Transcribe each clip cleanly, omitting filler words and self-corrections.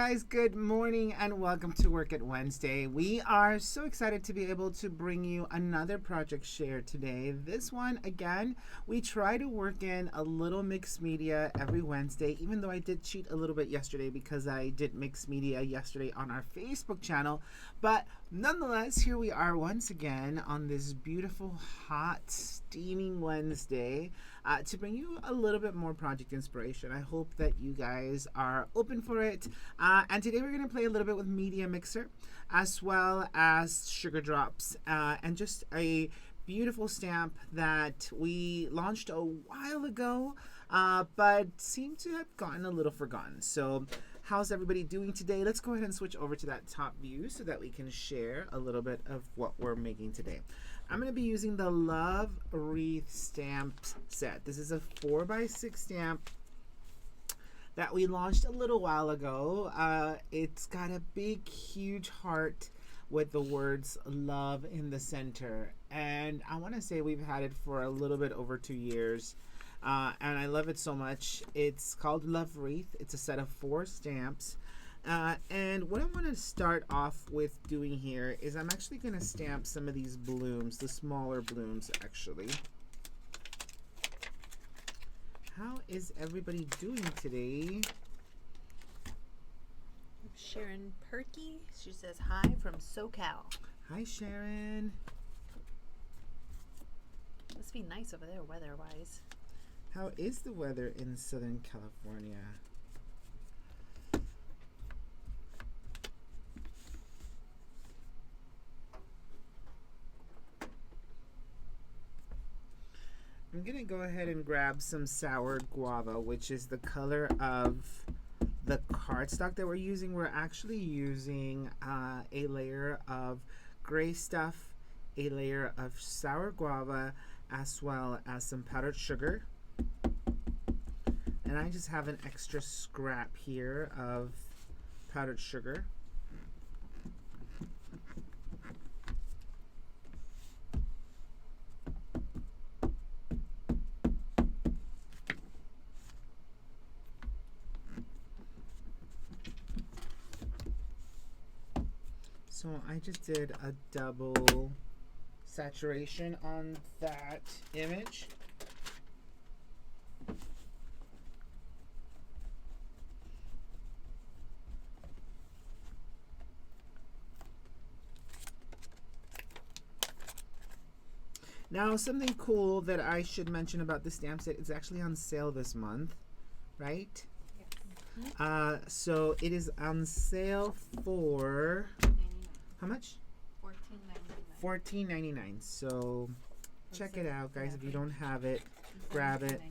guys, good morning and welcome to Work It Wednesday. We are so excited to be able to bring you another project share today. This one, again, we try to work in a little mixed media every Wednesday, even though I did cheat a little bit yesterday because I did mixed media yesterday on our Facebook channel. But nonetheless, here we are once again on this beautiful, hot, steaming Wednesday to bring you a little bit more project inspiration. I hope that you guys are open for it. And today we're going to play a little bit with Media Mixer as well as Sugar Drops and just a beautiful stamp that we launched a while ago but seemed to have gotten a little forgotten. So how's everybody doing today? Let's go ahead and switch over to that top view so that we can share a little bit of what we're making today. I'm going to be using the Love Wreath stamp set. This is a 4x6 stamp that we launched a little while ago. It's got a big, huge heart with the words love in the center. And I want to say we've had it for a little bit over 2 years. And I love it so much. It's called Love Wreath. It's a set of 4 stamps. And what I want to start off with doing here is I'm actually going to stamp some of these blooms, the smaller blooms actually. How is everybody doing today? Sharon Perky, she says hi from SoCal. Hi, Sharon. Must be nice over there weather-wise. How is the weather in Southern California? I'm going to go ahead and grab some sour guava, which is the color of the cardstock that we're using. We're actually using a layer of gray stuff, a layer of sour guava, as well as some powdered sugar. And I just have an extra scrap here of powdered sugar. So I just did a double saturation on that image. Now, something cool that I should mention about the stamp set, it's actually on sale this month, right? Yes. So it is on sale for how much? $14.99. So check it out, guys. If you don't have it, grab it.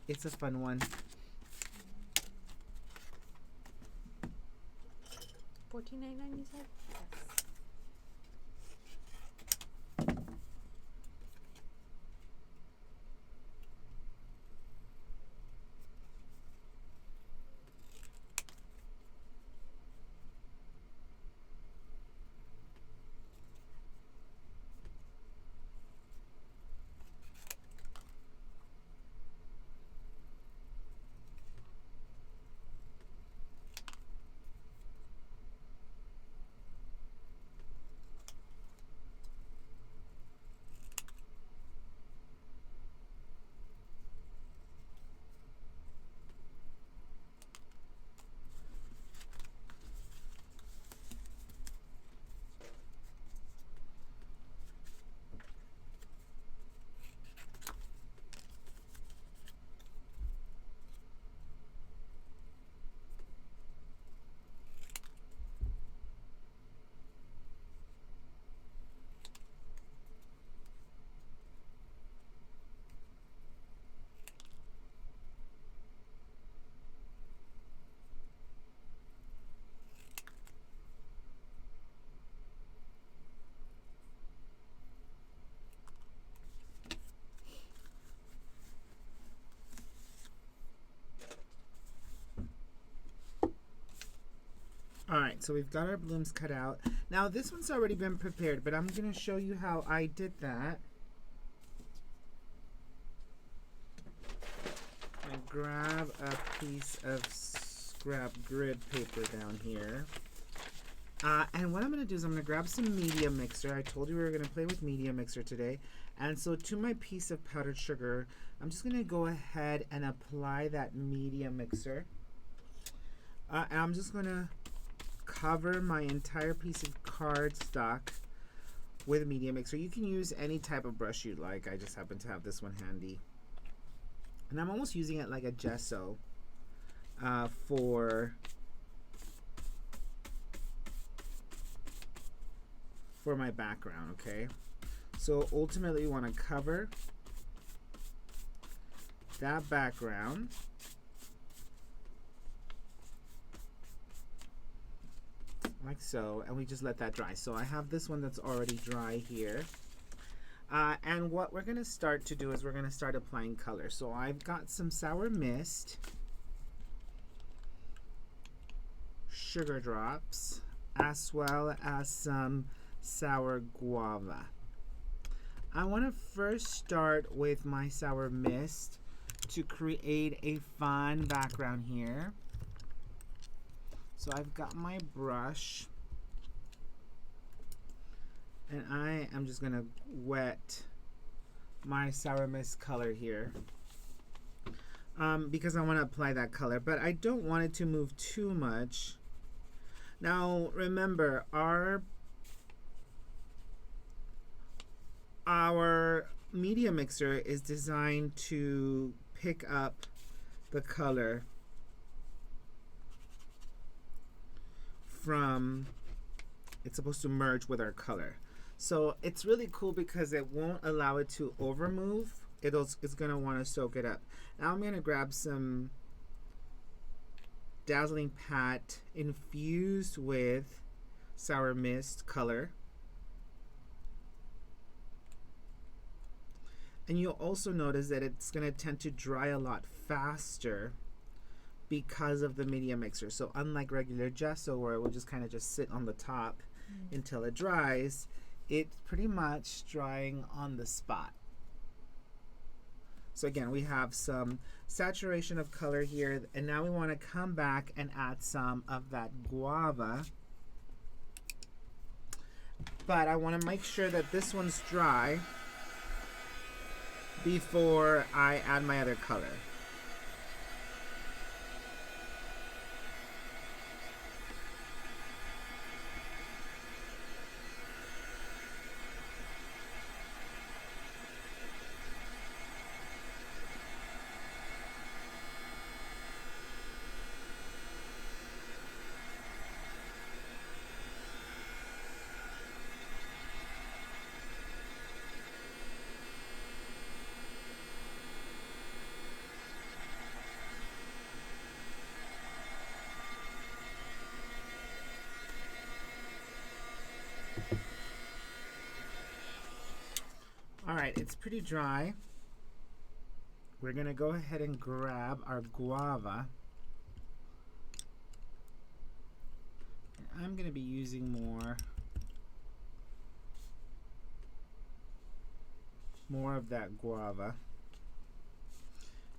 It's a fun one. $14.99 you said? Yes. Alright, so we've got our blooms cut out. Now this one's already been prepared, but I'm going to show you how I did that. I grab a piece of scrap grid paper down here. And what I'm going to do is I'm going to grab some media mixer. I told you we were going to play with media mixer today. And so to my piece of powdered sugar, I'm just going to go ahead and apply that media mixer. And I'm just going to cover my entire piece of cardstock with a media mixer. You can use any type of brush you'd like. I just happen to have this one handy. And I'm almost using it like a gesso for my background, okay? So ultimately you want to cover that background like so, and we just let that dry. So I have this one that's already dry here. And what we're going to start to do is we're going to start applying color. So I've got some sour mist, sugar drops, as well as some sour guava. I want to first start with my sour mist to create a fun background here. So I've got my brush and I am just going to wet my sour mist color here because I want to apply that color, but I don't want it to move too much. Now remember, our media mixer is designed to pick up the color from, it's supposed to merge with our color. So it's really cool because it won't allow it to over move. It's going to want to soak it up. Now I'm going to grab some Dazzling Pat infused with sour mist color. And you'll also notice that it's going to tend to dry a lot faster because of the media mixer. So unlike regular gesso where it will just kind of just sit on the top until it dries, it's pretty much drying on the spot. So again, we have some saturation of color here, and now we want to come back and add some of that guava. But I want to make sure that this one's dry before I add my other color. Alright, it's pretty dry. We're going to go ahead and grab our guava. And I'm going to be using more of that guava.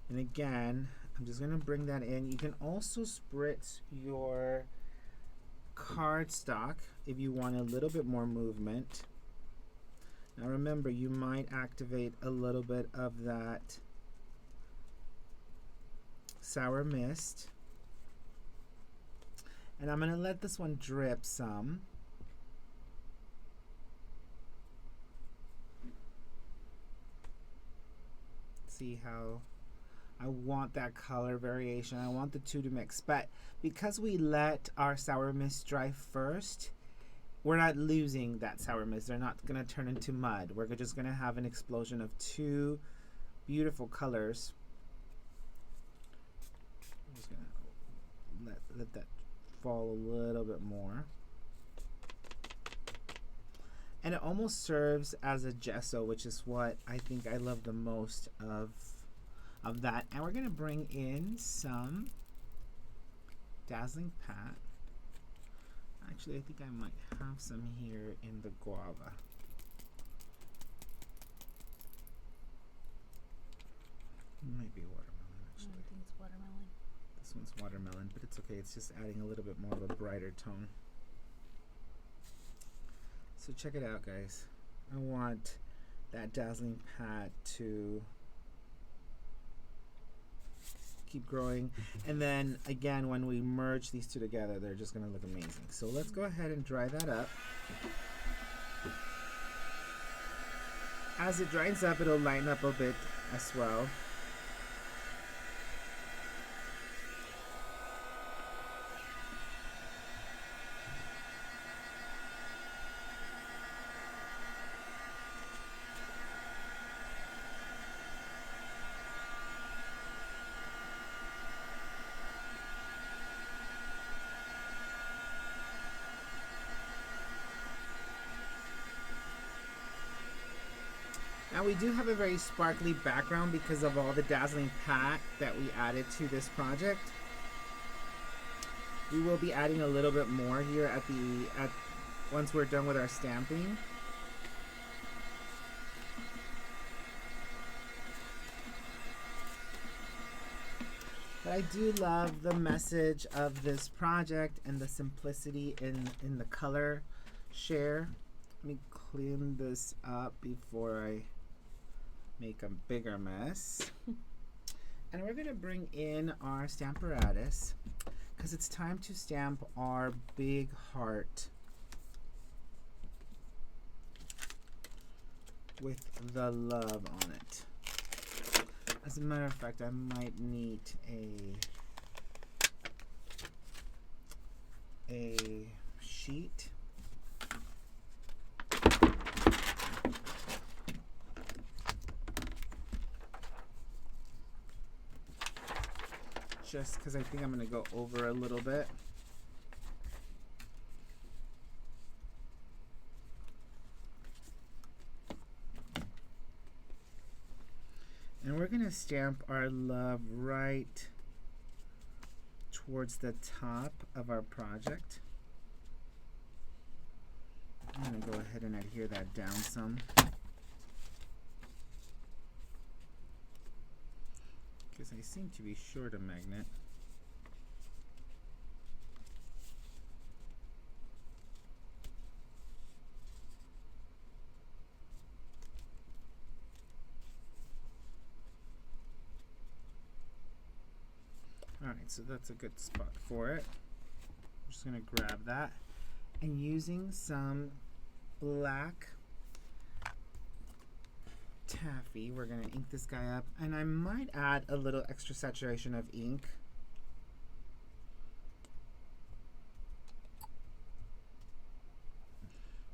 And again, I'm just going to bring that in. You can also spritz your cardstock if you want a little bit more movement. Now remember, you might activate a little bit of that sour mist. And I'm going to let this one drip some. See how I want that color variation. I want the two to mix. But because we let our sour mist dry first, we're not losing that sour mist. They're not going to turn into mud. We're just going to have an explosion of two beautiful colors. I'm just going to let that fall a little bit more. And it almost serves as a gesso, which is what I think I love the most of that. And we're going to bring in some Dazzling Pat. Actually, I think I might have some here in the guava. I Might be watermelon, actually. think it's watermelon. This one's watermelon, but it's okay. It's just adding a little bit more of a brighter tone. So check it out, guys. I want that dazzling pat to keep growing, and then again when we merge these two together, they're just going to look amazing. So let's go ahead and dry that up. As it dries up, it'll lighten up a bit as well. Now we do have a very sparkly background because of all the dazzling pat that we added to this project. We will be adding a little bit more here at once we're done with our stamping. But I do love the message of this project and the simplicity in the color share. Let me clean this up before I make a bigger mess. And we're going to bring in our Stamparatus because it's time to stamp our big heart with the love on it. As a matter of fact, I might need a sheet. Just because I think I'm going to go over a little bit. And we're going to stamp our love right towards the top of our project. I'm going to go ahead and adhere that down some. Because I seem to be short a magnet. Alright, so that's a good spot for it. I'm just going to grab that. And using some black taffy, we're going to ink this guy up. And I might add a little extra saturation of ink.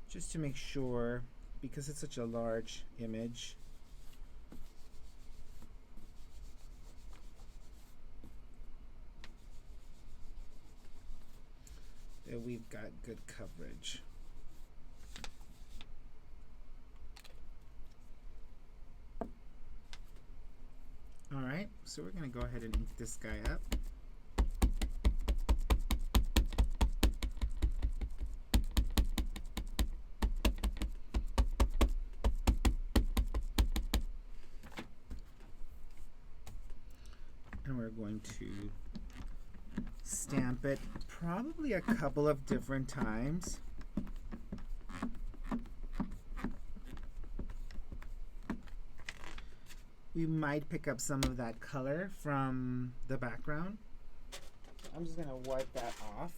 Just to make sure, because it's such a large image. That we've got good coverage. Alright, so we're going to go ahead and ink this guy up. And we're going to stamp it probably a couple of different times. We might pick up some of that color from the background. I'm just going to wipe that off.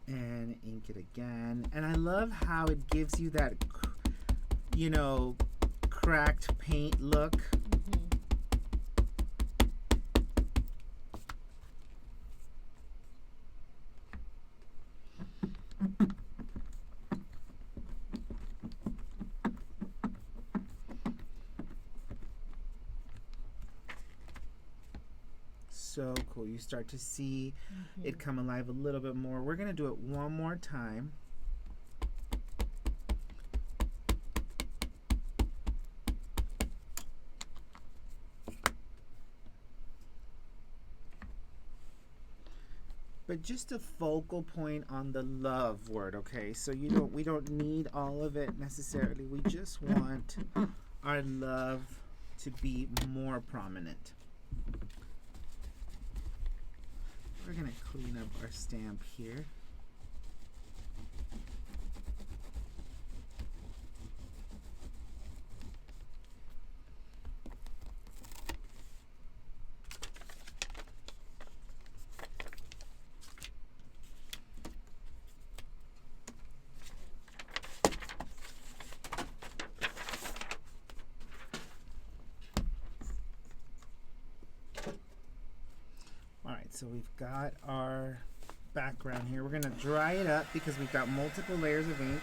And ink it again. And I love how it gives you that, you know, cracked paint look. So cool. You start to see it come alive a little bit more. We're going to do it one more time. but just a focal point on the love word, okay? So we don't need all of it necessarily. We just want our love to be more prominent. We're gonna clean up our stamp here. Alright, so we've got our background here. We're going to dry it up because we've got multiple layers of ink.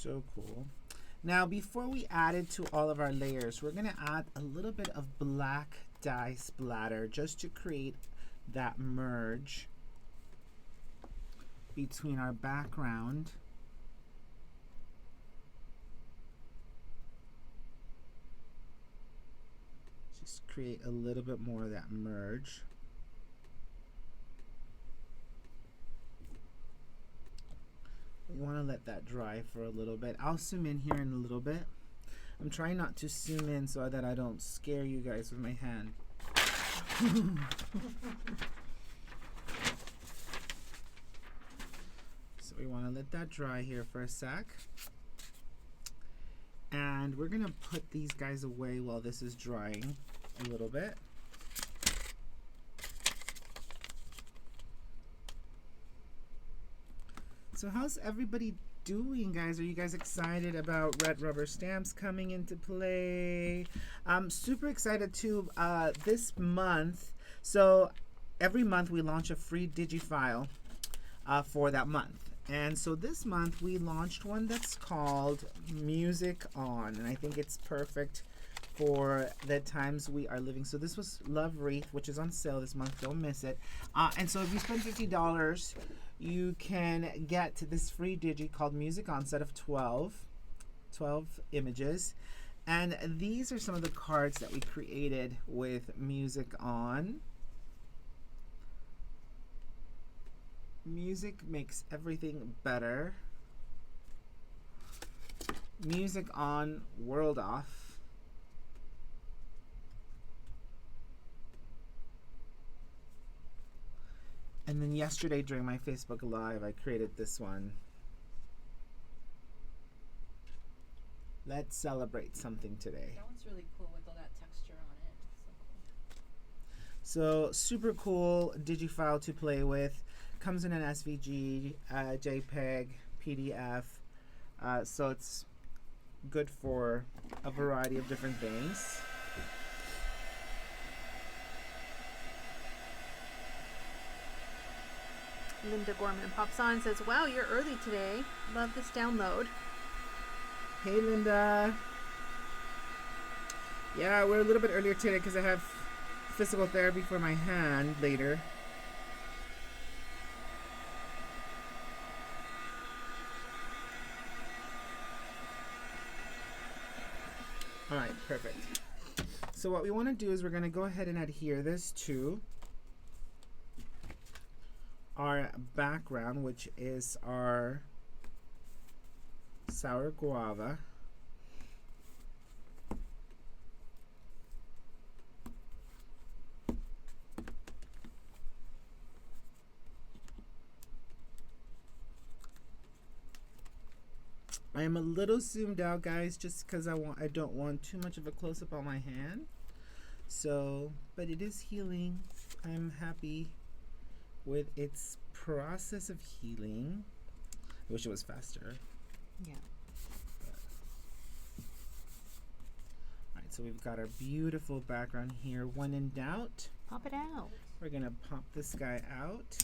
So cool. Now, before we add it to all of our layers, we're going to add a little bit of black dye splatter just to create that merge between our background just create a little bit more of that merge. We want to let that dry for a little bit. I'll zoom in here in a little bit. I'm trying not to zoom in so that I don't scare you guys with my hand. So we want to let that dry here for a sec. And we're going to put these guys away while this is drying a little bit. So how's everybody doing, guys? Are you guys excited about red rubber stamps coming into play? I'm super excited too this month. So every month we launch a free DigiFile for that month. And so this month we launched one that's called Music On. And I think it's perfect for the times we are living. So this was Love Wreath, which is on sale this month. Don't miss it. And so if you spend $50, you can get this free digi called Music On, set of 12 images. And these are some of the cards that we created with Music On. Music makes everything better. Music On, World Off. And then yesterday during my Facebook Live, I created this one. Let's celebrate something today. That one's really cool with all that texture on it. So super cool DigiFile to play with. Comes in an SVG, JPEG, PDF. So it's good for a variety of different things. Linda Gorman pops on and says, "Wow, you're early today. Love this download." Hey, Linda. Yeah, we're a little bit earlier today because I have physical therapy for my hand later. All right, perfect. So what we want to do is we're going to go ahead and adhere this to our background, which is our sour guava. I am a little zoomed out, guys, just because I don't want too much of a close-up on my hand. So, but it is healing. I'm happy with its process of healing. I wish it was faster. Yeah. Alright, right, so we've got our beautiful background here. When in doubt, Pop it out. we're gonna pop this guy out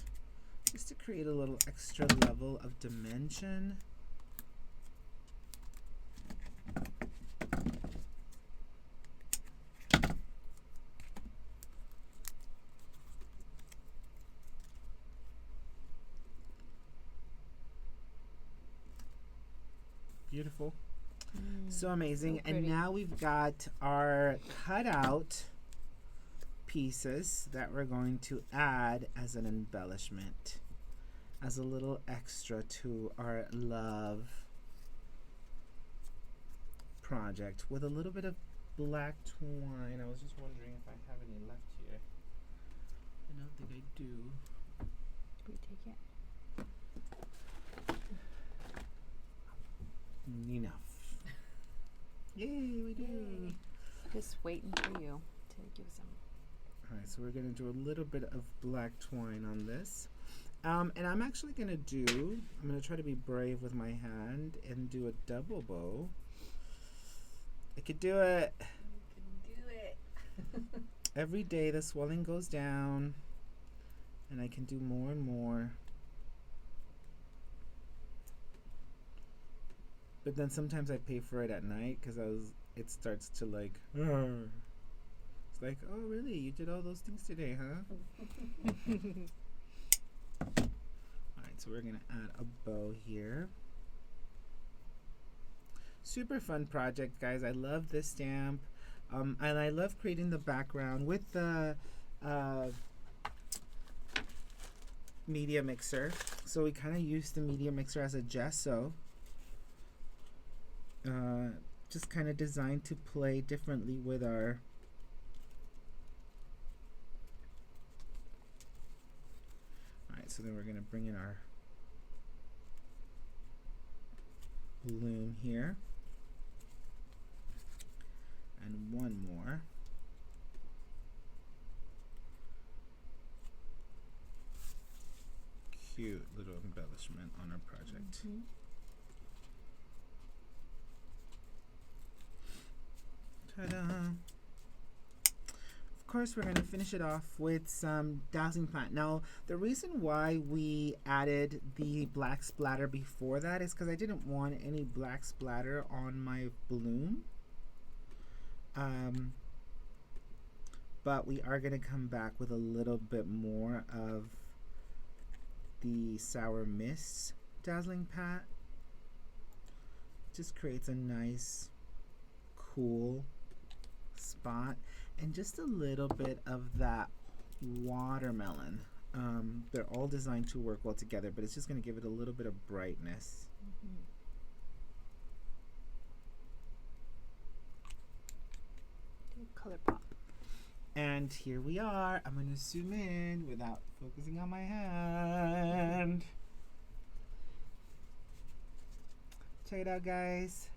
just to create a little extra level of dimension. Beautiful. So amazing. so And pretty. now we've got our cutout pieces that we're going to add as an embellishment, as a little extra to our love project with a little bit of black twine. I was just wondering if I have any left here. I don't think I do. We take it. Enough. Yay, we do. Just waiting for you to give some. Alright, so we're going to do a little bit of black twine on this. And I'm actually going to I'm going to try to be brave with my hand and do a double bow. I could do it. You can do it. Every day the swelling goes down and I can do more and more. But then sometimes I pay for it at night because it starts to like, "Argh." It's like, oh really? You did all those things today, huh? Alright, so we're gonna add a bow here. Super fun project, guys. I love this stamp. And I love creating the background with the media mixer. So we kind of use the media mixer as a gesso. Just kind of designed to play differently with our alright, so then we're going to bring in our balloon here and one more. Cute little embellishment on our project. Mhm. Ta-da! Of course, we're going to finish it off with some dazzling plant. Now, the reason why we added the black splatter before that is because I didn't want any black splatter on my balloon. But we are going to come back with a little bit more of the Sour Mist dazzling pat. Just creates a nice, cool spot and just a little bit of that watermelon. They're all designed to work well together, but it's just going to give it a little bit of brightness. Do color pop. And here we are. I'm going to zoom in without focusing on my hand. Check it out, guys.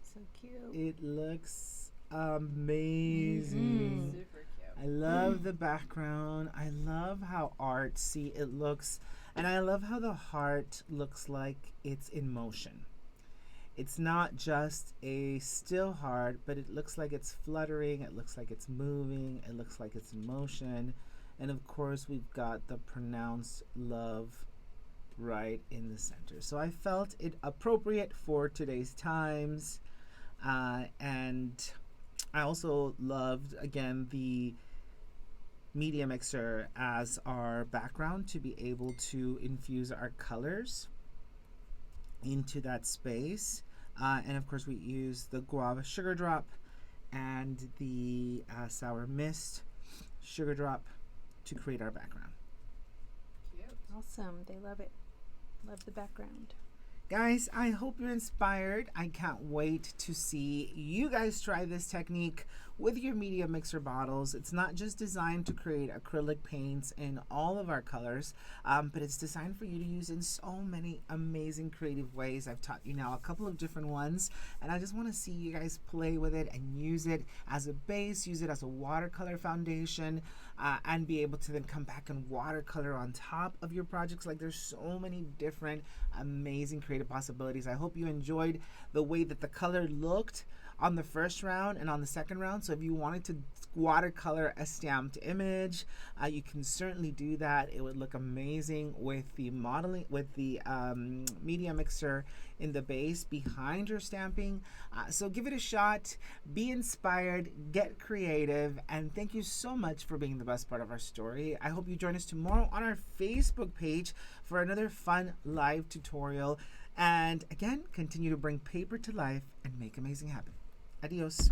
So cute. It looks amazing. Super cute. I love the background. I love how artsy it looks. And I love how the heart looks like it's in motion. It's not just a still heart, but it looks like it's fluttering. It looks like it's moving. It looks like it's in motion. And of course, we've got the pronounced love right in the center. So I felt it appropriate for today's times. And I also loved, again, the media mixer as our background to be able to infuse our colors into that space. And of course we use the guava sugar drop and the Sour Mist sugar drop to create our background. Cute. Awesome. They love it. Love the background. Guys, I hope you're inspired. I can't wait to see you guys try this technique with your media mixer bottles. It's not just designed to create acrylic paints in all of our colors, but it's designed for you to use in so many amazing creative ways. I've taught you now a couple of different ones, and I just want to see you guys play with it and use it as a base, use it as a watercolor foundation, and be able to then come back and watercolor on top of your projects. Like, there's so many different amazing creative possibilities. I hope you enjoyed the way that the color looked on the first round and on the second round. So if you wanted to watercolor a stamped image, you can certainly do that. It would look amazing with the modeling, with the media mixer in the base behind your stamping. So give it a shot, be inspired, get creative, and thank you so much for being the best part of our story. I hope you join us tomorrow on our Facebook page for another fun live tutorial. And again, continue to bring paper to life and make amazing happen. Adios.